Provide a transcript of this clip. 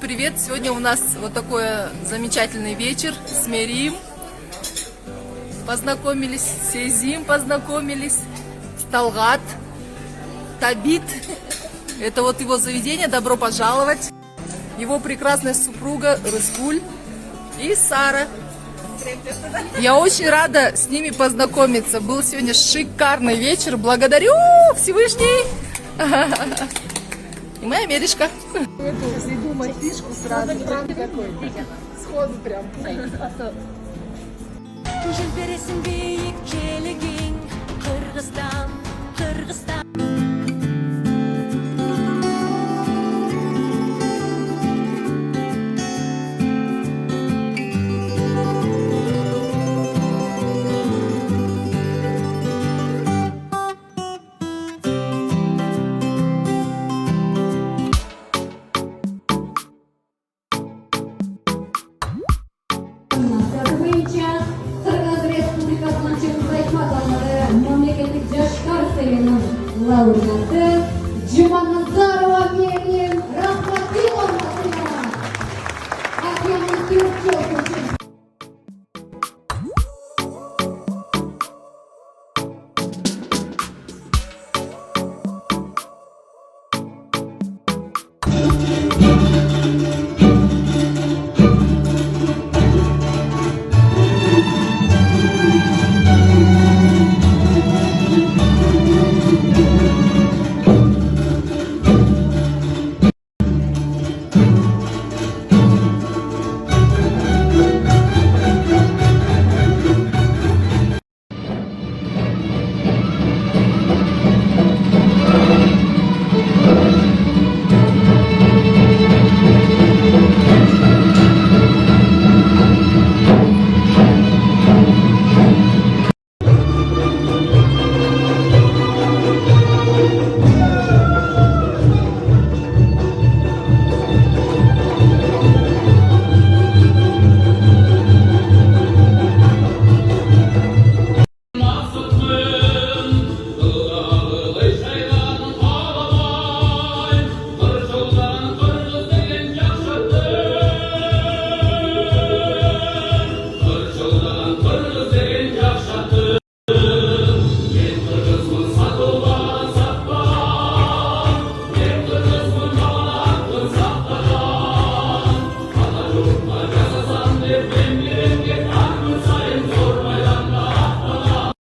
привет! Сегодня у нас вот такой замечательный вечер с Мерим. Познакомились с Сезим, познакомились с Талгат, Табит. Это вот его заведение, добро пожаловать. Его прекрасная супруга Рыскуль и Сара. Я очень рада с ними познакомиться. Был сегодня шикарный вечер. Благодарю Всевышний. И моя Меришка. Придумать фишку сразу. Сходу прям. Желбереsin büyük kelegin Kırgızstan, Kırgızstan Laureatı Cumanızda